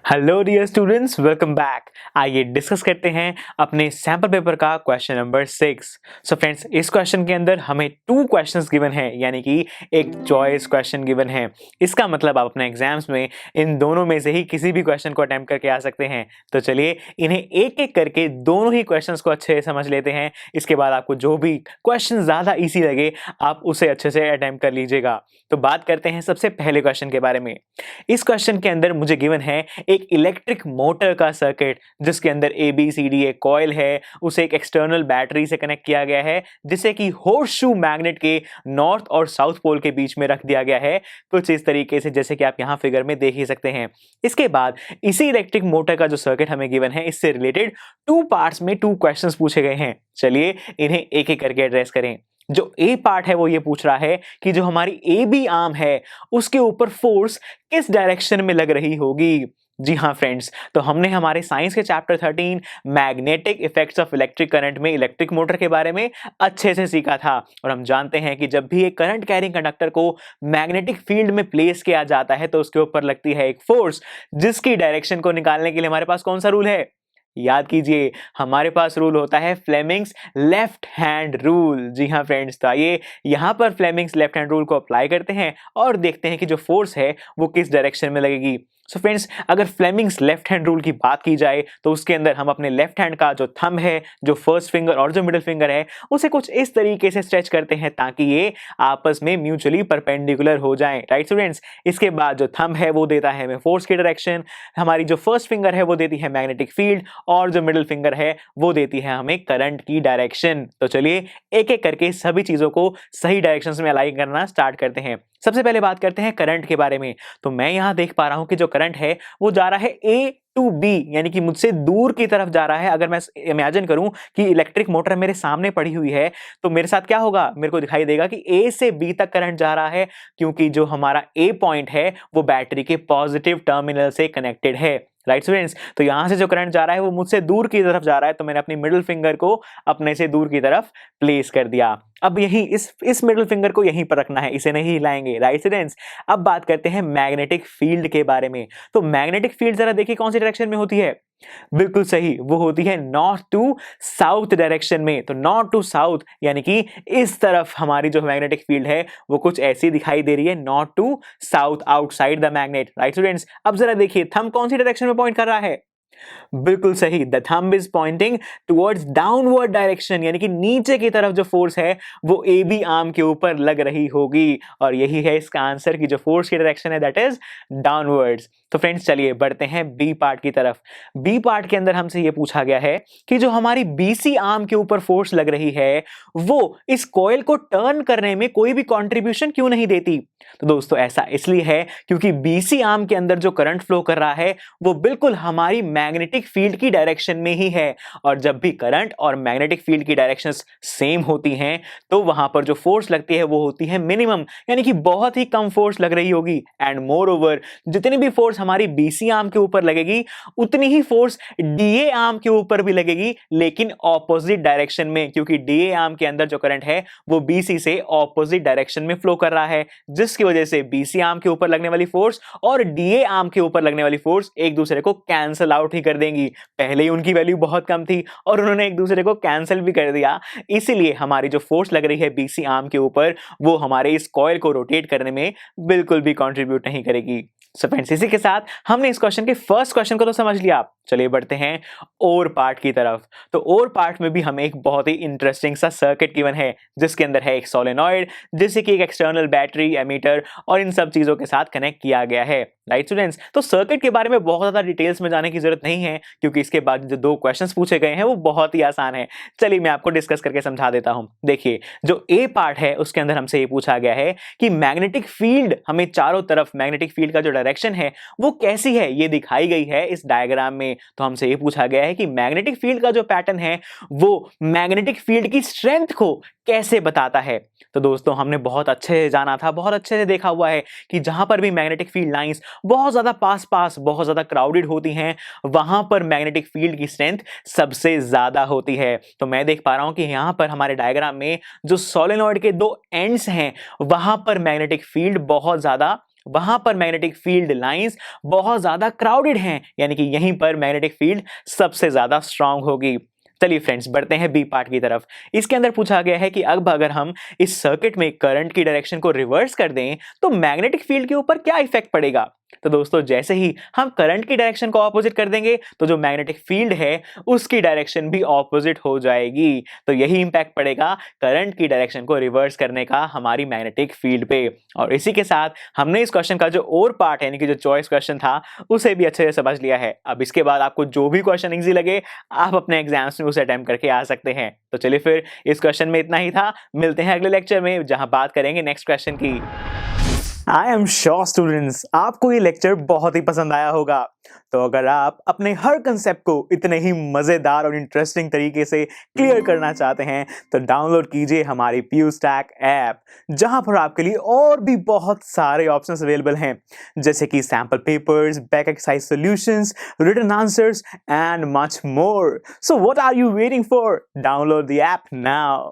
Hello dear students, welcome back. आइए discuss करते हैं अपने सैंपल पेपर का क्वेश्चन नंबर 6। सो फ्रेंड्स, इस क्वेश्चन के अंदर हमें 2 क्वेश्चंस गिवन है, यानी कि एक चॉइस क्वेश्चन गिवन है। इसका मतलब आप अपने एग्जाम्स में इन दोनों में से ही किसी भी क्वेश्चन को अटेम्प्ट करके आ सकते हैं। तो चलिए इन्हें एक एक करके दोनों ही क्वेश्चंस को अच्छे से समझ लेते हैं। इसके बाद आपको जो भी क्वेश्चन ज्यादा ईजी लगे आप उसे अच्छे से अटेम्प्ट कर लीजिएगा। तो बात करते हैं सबसे पहले क्वेश्चन के बारे में। इस क्वेश्चन के अंदर मुझे गिवन है एक इलेक्ट्रिक मोटर का सर्किट, जिसके अंदर ABCD एक कॉइल है, उसे एक एक्सटर्नल बैटरी से कनेक्ट किया गया है, जिसे कि होर्सशू मैग्नेट के नॉर्थ और साउथ पोल के बीच में रख दिया गया है, कुछ इस तरीके से जैसे कि आप यहां फिगर में देख ही सकते हैं। इसके बाद इसी इलेक्ट्रिक मोटर का जो सर्किट हमें गिवन है, इससे रिलेटेड 2 पार्ट्स में 2 क्वेश्चंस पूछे गए हैं। चलिए इन्हें एक एक करके एड्रेस करें। जो ए पार्ट है वो ये पूछ रहा है कि जो हमारी AB आर्म है उसके ऊपर फोर्स किस डायरेक्शन में लग रही होगी। जी हाँ फ्रेंड्स, तो हमने हमारे साइंस के chapter 13 magnetic effects of electric current में इलेक्ट्रिक मोटर के बारे में अच्छे से सीखा था। और हम जानते हैं कि जब भी एक करंट कैरिंग कंडक्टर को मैग्नेटिक फील्ड में प्लेस किया जाता है तो उसके ऊपर लगती है एक फोर्स, जिसकी डायरेक्शन को निकालने के लिए हमारे पास कौन सा रूल है? याद कीजिए, हमारे पास रूल होता है फ्लेमिंग्स लेफ्ट हैंड रूल। जी हाँ फ्रेंड्स, तो आइए यहां पर फ्लेमिंग्स लेफ्ट हैंड रूल को अप्लाई करते हैं और देखते हैं कि जो फोर्स है वो किस डायरेक्शन में लगेगी। सो फ्रेंड्स, अगर फ्लेमिंग्स लेफ्ट हैंड रूल की बात की जाए तो उसके अंदर हम अपने लेफ्ट हैंड का जो थंब है, जो फर्स्ट फिंगर और जो मिडिल फिंगर है, उसे कुछ इस तरीके से स्ट्रेच करते हैं ताकि ये आपस में म्यूचुअली परपेंडिकुलर हो जाएं। राइट स्टूडेंट्स, इसके बाद जो थंब है वो देता है हमें फोर्स की डायरेक्शन, हमारी जो फर्स्ट फिंगर है वो देती है मैग्नेटिक फील्ड, और जो मिडिल फिंगर है वो देती है हमें करंट की डायरेक्शन। तो चलिए एक एक करके सभी चीजों को सही डायरेक्शंस में अलाइन करना स्टार्ट करते हैं। सबसे पहले बात करते हैं करंट के बारे में। तो मैं यहां देख पा रहा हूं कि जो करंट है वो जा रहा है A to B, यानी कि मुझसे दूर की तरफ जा रहा है। अगर मैं इमेजिन करूं कि इलेक्ट्रिक मोटर मेरे सामने पड़ी हुई है तो मेरे साथ क्या होगा? मेरे को दिखाई देगा कि A से B तक करंट जा रहा है, क्योंकि जो हमारा A पॉइंट है वो बैटरी के पॉजिटिव टर्मिनल से कनेक्टेड है। राइट स्टूडेंट्स, तो यहां से जो करंट जा रहा है वो मुझसे दूर की तरफ जा रहा है, तो मैंने अपनी मिडिल फिंगर को अपने से दूर की तरफ प्लेस कर दिया। अब यही इस मिडिल फिंगर को यहीं पर रखना है, इसे नहीं हिलाएंगे। राइट स्टूडेंट्स, अब बात करते हैं मैग्नेटिक फील्ड के बारे में। तो मैग्नेटिक फील्ड जरा देखिए कौन सी डायरेक्शन में होती है? बिल्कुल सही, वो होती है नॉर्थ टू साउथ डायरेक्शन में। तो नॉर्थ टू साउथ यानी कि इस तरफ हमारी जो मैग्नेटिक फील्ड है वो कुछ ऐसी दिखाई दे रही है, north to south, outside the magnet. Right students, अब जरा देखिए थंब कौन सी डायरेक्शन में पॉइंट कर रहा है? बिल्कुल सही, the thumb is pointing towards downward direction, यानी कि नीचे की तरफ जो फोर्स है वो AB आर्म के ऊपर लग रही होगी, और यही है इसका आंसर कि जो फोर्स की डायरेक्शन है दैट इज डाउनवर्ड्स। तो फ्रेंड्स चलिए बढ़ते हैं B पार्ट की तरफ। B पार्ट के अंदर हमसे ये पूछा गया है कि जो हमारी BC आर्म के ऊपर फोर्स लग रही है वो इस कॉइल को टर्न करने में कोई भी कंट्रीब्यूशन क्यों नहीं देती? तो दोस्तों ऐसा इसलिए है क्योंकि BC आर्म के अंदर जो करंट फ्लो कर रहा है वो बिल्कुल हमारी मैग्नेटिक फील्ड की डायरेक्शन में ही है, और जब भी करंट और मैग्नेटिक फील्ड की डायरेक्शंस सेम होती हैं तो वहां पर जो फोर्स लगती है वो होती है मिनिमम, यानी कि बहुत ही कम फोर्स लग रही होगी। एंड मोर ओवर, जितनी भी फोर्स हमारी BC आर्म के ऊपर लगेगी उतनी ही फोर्स DA आर्म के ऊपर भी लगेगी, लेकिन ऑपोजिट डायरेक्शन में, क्योंकि DA आर्म के अंदर जो करंट है वो BC से ऑपोजिट डायरेक्शन में फ्लो कर रहा है, जिसकी वजह से BC आर्म के ऊपर लगने वाली फोर्स और DA आर्म के ऊपर लगने वाली फोर्स एक दूसरे को कैंसिल आउट ही कर देंगी। पहले ही उनकी वैल्यू बहुत कम थी और उन्होंने एक दूसरे को कैंसिल भी कर दिया, इसीलिए हमारी जो फोर्स लग रही है BC आर्म के ऊपर वो हमारे इस कॉइल को रोटेट करने में बिल्कुल भी कंट्रीब्यूट नहीं करेगी। सो फ्रेंड्स, इसी के साथ हमने इस क्वेश्चन के फर्स्ट क्वेश्चन को तो समझ लिया। चलिए बढ़ते हैं और पार्ट की तरफ। तो और पार्ट में भी हमें एक बहुत ही इंटरेस्टिंग सा सर्किट गिवन है, जिसके अंदर है एक सोलेनॉइड, जिसे कि एक एक्सटर्नल बैटरी, एमीटर और इन सब चीजों के साथ कनेक्ट किया गया है। राइट स्टूडेंट्स, तो सर्किट के बारे में बहुत ज्यादा डिटेल्स में जाने की जरूरत नहीं है, क्योंकि इसके बाद जो 2 क्वेश्चंस पूछे गए हैं वो बहुत ही आसान है। चलिए मैं आपको डिस्कस करके समझा देता हूं। देखिए, जो ए पार्ट है उसके अंदर हमसे ये पूछा गया है कि मैग्नेटिक फील्ड, हमें चारों तरफ मैग्नेटिक फील्ड का जो डायरेक्शन है वो कैसी है, ये दिखाई गई है इस डायग्राम में। तो हमसे ये पूछा गया है कि मैग्नेटिक फील्ड का जो पैटर्न है वो मैग्नेटिक फील्ड की स्ट्रेंथ को कैसे बताता है। तो दोस्तों हमने बहुत अच्छे से जाना था, बहुत अच्छे से देखा हुआ है कि जहां पर भी मैग्नेटिक फील्ड लाइंस बहुत ज्यादा पास बहुत ज्यादा क्राउडेड होती हैं वहां पर मैग्नेटिक फील्ड की स्ट्रेंथ सबसे ज्यादा होती है। तो मैं देख पा रहा हूं कि यहां पर हमारे डायग्राम में जो सोलेनॉइड के 2 एंड्स हैं वहां पर मैग्नेटिक फील्ड बहुत ज्यादा वहां पर मैग्नेटिक फील्ड लाइंस बहुत ज्यादा क्राउडेड हैं, यानी कि यहीं पर मैग्नेटिक फील्ड सबसे ज्यादा स्ट्रांग होगी। चलिए फ्रेंड्स, बढ़ते हैं बी पार्ट की तरफ। इसके अंदर पूछा गया है कि अब अगर हम इस सर्किट में करंट की डायरेक्शन को रिवर्स कर दें तो मैग्नेटिक फील्ड के ऊपर क्या इफेक्ट पड़ेगा। तो दोस्तों, जैसे ही हम करंट की डायरेक्शन को ऑपोजिट कर देंगे तो जो मैग्नेटिक फील्ड है उसकी डायरेक्शन भी ऑपोजिट हो जाएगी। तो यही इंपैक्ट पड़ेगा करंट की डायरेक्शन को रिवर्स करने का हमारी मैग्नेटिक फील्ड पे। और इसी के साथ हमने इस क्वेश्चन का जो और पार्ट यानी कि जो चॉइस क्वेश्चन था उसे भी अच्छे से समझ लिया है। अब इसके बाद आपको जो भी क्वेश्चन इजी लगे आप अपने एग्जाम्स में उसे अटेम्प्ट करके आ सकते हैं। तो चलिए फिर इस क्वेश्चन में इतना ही था, मिलते हैं अगले लेक्चर में जहां बात करेंगे नेक्स्ट क्वेश्चन की। आई एम श्योर स्टूडेंट्स, आपको ये लेक्चर बहुत ही पसंद आया होगा। तो अगर आप अपने हर कंसेप्ट को इतने ही मजेदार और इंटरेस्टिंग तरीके से क्लियर करना चाहते हैं तो डाउनलोड कीजिए हमारी PuStack ऐप, जहां पर आपके लिए और भी बहुत सारे ऑप्शंस अवेलेबल हैं, जैसे कि sample papers, back exercise solutions, written answers and much more. So what are you waiting for? Download the app now.